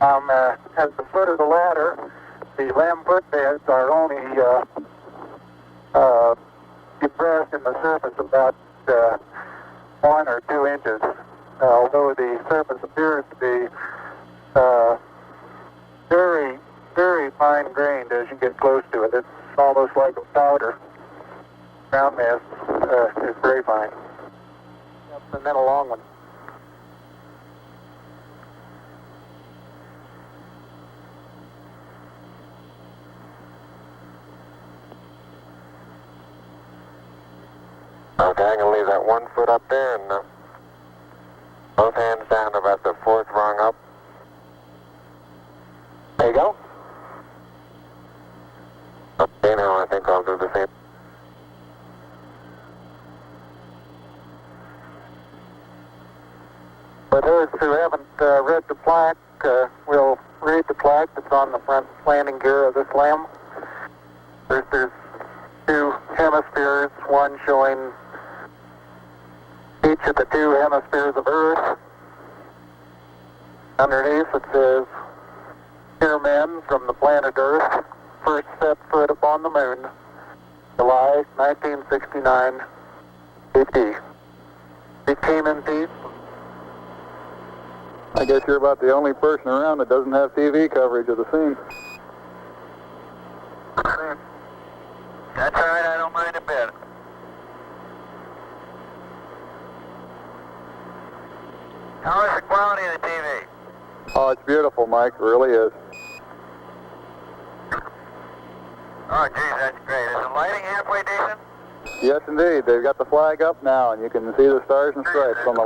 At the foot of the ladder, the LEM footbeds are only depressed in the surface about 1 or 2 inches, although the surface appears to be very, very fine-grained as you get close to it. It's almost like a powder. Ground mass is very fine. Yep, and then a long one. Okay, I'm going to leave that 1 foot up there and both hands down about the 4th rung up. There you go. Okay, now I think I'll do the same. For those who haven't read the plaque, we'll read the plaque that's on the front landing gear of this LEM. There's 2 hemispheres, one showing each of the 2 hemispheres of Earth. Underneath it says, "Dear men from the planet Earth, first set foot upon the moon, July 1969 AD. We came in peace." I guess you're about the only person around that doesn't have TV coverage of the scene. That's all right, I don't mind a bit. How is the quality of the TV? Oh, it's beautiful, Mike. It really is. Oh, geez, that's great. Is the lighting halfway decent? Yes, indeed. They've got the flag up now, and you can see the stars and stripes on the